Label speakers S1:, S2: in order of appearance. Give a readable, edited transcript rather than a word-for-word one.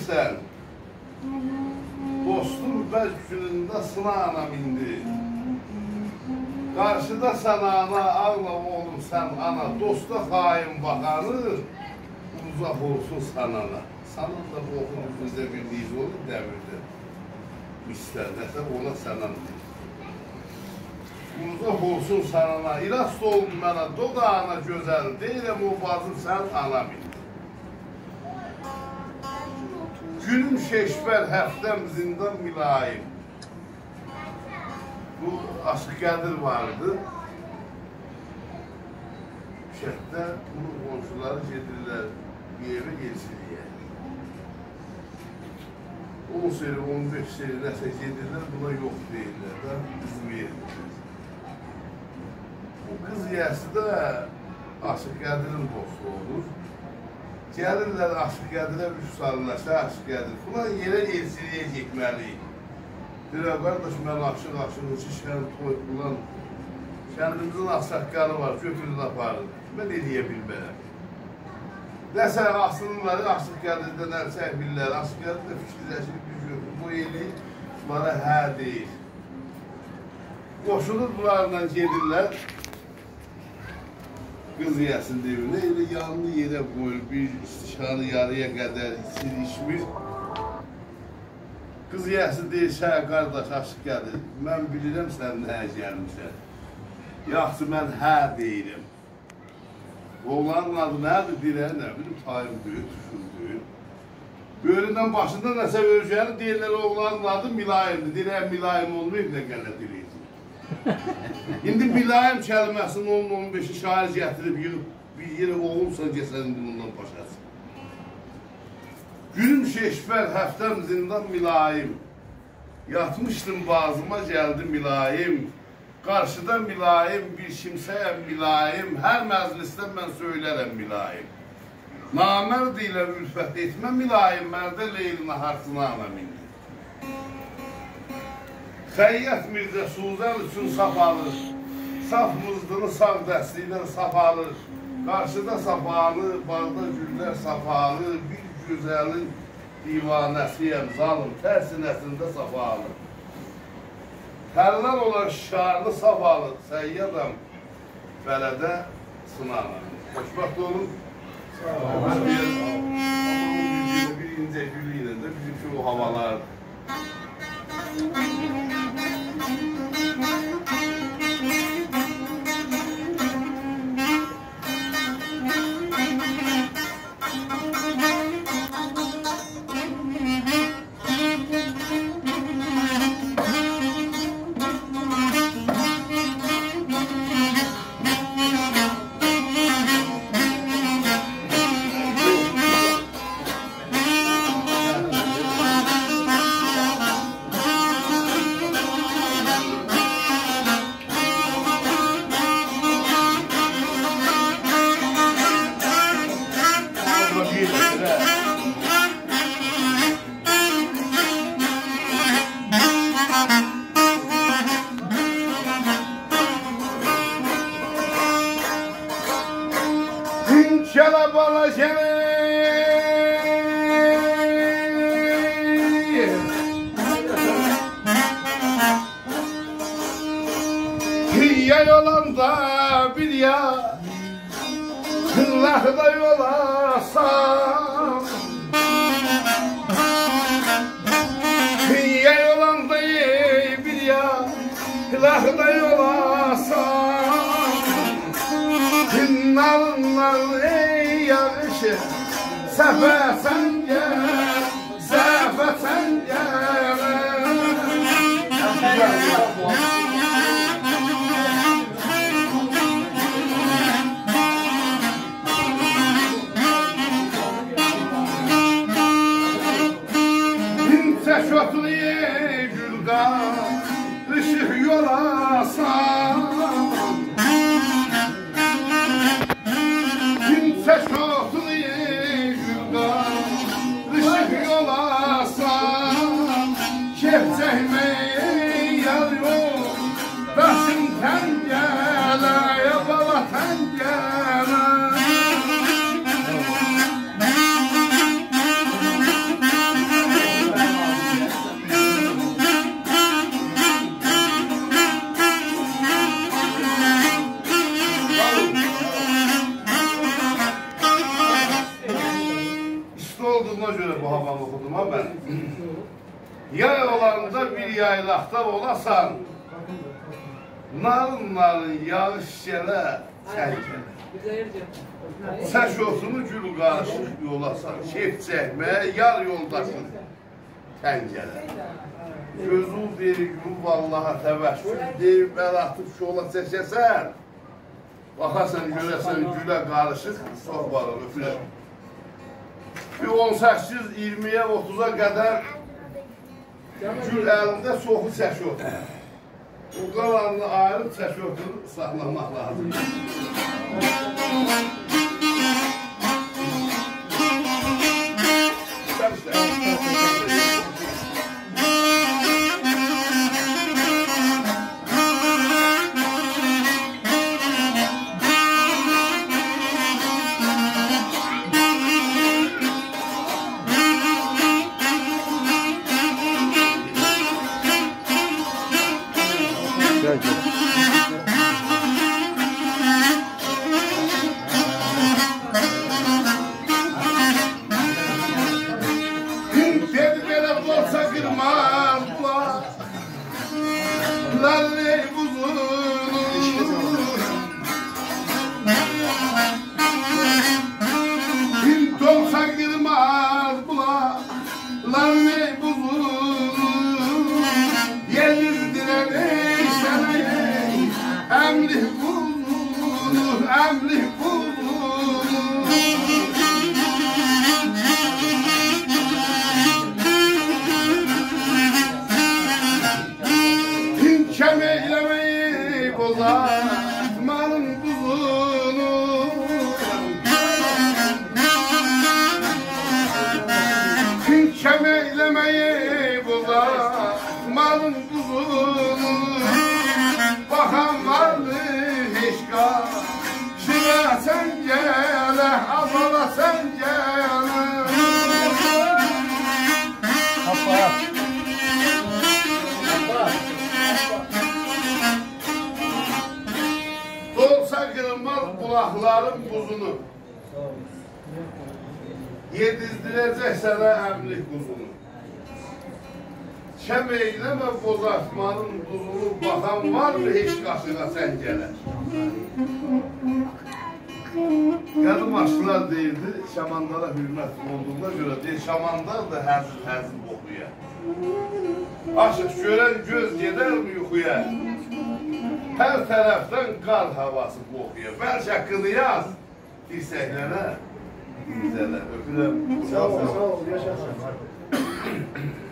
S1: bilirsən, dostum bəlk günündə sınağına mindi. Qarşıda sən ana, ağla oğlum sən ana, dosta xain baxanı, uzaq olsun sanana. Sanın da bu oxun üzründə bir liz olur, dəvirdə. İstərləsə ona sənan deyir. Uzaq olsun sanana, irast olun mənə, dodağına gözəl, deyirəm o bazım sən ana bil. Günüm şeşbər, həftəm zindan mülayim. Bu Aşıq Qədir vardı. Şəhətdə bunun qonşuları gedirlər bir evə gelsiliyə. 10 seri, 15 seri nəsə gedirlər, buna yox deyirlər də, qız verir. Bu qız yəsi də Aşıq Qədirin dostu olur. Gəlirlər Aşıq Qədirə rüxsarlaşa, Aşıq Qədir, filan yerə elsiliyə getməliyik. Deyirəm, qardaş, mən aşıq-aşıq, şən toy bulan, kəndimizin axsaqqalı var, götürün aparın. Mən eləyə bilmərəm. Nəsə, asılınları Aşıq Qədirdə nərsə bilirlər, Aşıq Qədirdə fikirləşir, gücür, bu eli bunlara hə deyir. Qoşulur bunlarla gedirlər, qız yəsinin evinə, elə yanını yerə qoyur, bir istişarı yarıya qədər içir, içmir. Qız yəsi deyir, şəyə qardaş, Aşıq Qədir, mən bilirəm sən nəyə gəlmişsən. Yaxşı, mən hə deyirəm. Oğlanın adı nədir? Deyirəm, nə bilim, tayım deyir, tuşum deyir. Böyründən başında nəsə ölçəli deyirlər, oğlanın adı Milayimdir. Deyirəm, Milayim olmayıb nə qələt eləyəcək. İndi Milayim kəlməsinin 10-15-i şair gətirib, yığıb, bir yerə oğulsan gəlsən, indi bundan başasın. Günüm şeşbər, həftəm zindan mülayim. Yatmışdım bazıma, gəldi mülayim. Qarşıda mülayim, bir kimsəyəm mülayim. Hər məclisdə mən söylərəm mülayim. Namərd ilə ülfət etmə mülayim, mərdə leylinə hartına anam indi. Xəyyət Mirzə Suzən üçün saf alır. Saf mızdını sağ dəstliklə saf alır. Qarşıda safalı, bağda güllər safalı. Bir gözəlin divanəsiyəm, zalım, tərsinəsində safalı. Tərlər olan şarlı safalı, səyyədəm, bələdə sınanır. Xoşbəxt olun. Sağ olun. Bir incə gülü ilə də bizim o havalar. Yay olanda bir ya, kınlahda yolasam. Yay olanda bir ya, kınlahda yolasam. Kınalınlar ey yarışı, sefe sen gel, sefe sen gel. Şotluye gülga, ışık yolasam. Kimse şotluye gülga, ışık yolasam. Kepçeğime yar yok, başım tencere, ya baba tencere. olduğuna göre bu havanı okudum ha ben. Yay olanında bir yaylaqda olasan, narın yağış gələ, sən gələ. Səşosunu gül qarışıq yolasan, keyf çəkməyə yar yoldaşın sən gələ. Gözün bir gün vallaha təvəkkül deyib əl atıb şola çəkəsən, baxasan görəsən gülə qarışıq, çox var öpürəm. Bir 18-20-yə 30-a qədər gül əlində çoxu çəşot. O qalanını ayırıb çəşotunu saxlamaq lazım. Kulakların buzunu yedizdirecek sana emlik buzunu. Şemeyleme bozartmanın buzunu bakan var mı hiç kaşına sen gelen? Qadim aşılar deyildi, şamandara hürmət olduğuna göre değil, şamandar da həzin oxuya. Aşıq görən göz gedər mi yuxuya? Hər tərəfdən qar havası qoxuya. Bəlkə haqqını yaz, dirsəklərə, dizələr. Öpürəm.
S2: Sağ ol, yaşasın.